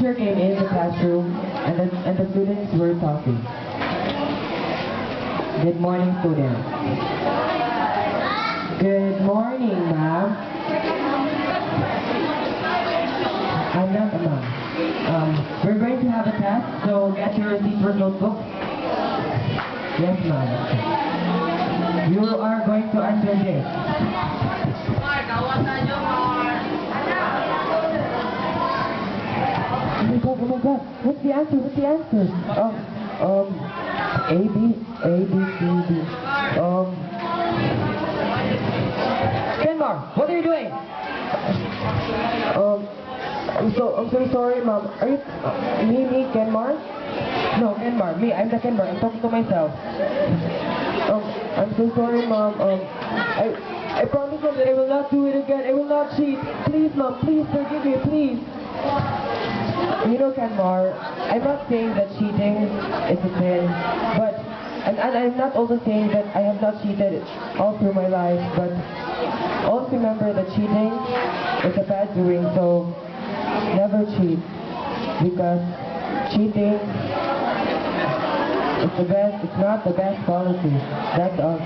teacher came in the classroom and the students were talking. Good morning, students. Good morning, ma'am. I'm not a ma'am. We're going to have a test, so get your receipt or notebook. Yes, ma'am. You are going to answer this. Oh my God, what's the answer? What's the answer? A, B, C, D. Kenmar, what are you doing? I'm so sorry, Mom. Are you, me, Kenmar? No, Kenmar, me, I'm the Kenmar. I'm talking to myself. I'm so sorry, Mom. I promise Mom that I will not do it again. I will not cheat. Please, Mom, please forgive me, please. You know, Kenmar, I'm not saying that cheating is a sin, but, and I'm not also saying that I have not cheated all through my life, but always remember that cheating is a bad doing, so never cheat, because cheating is it's not the best policy. That's all.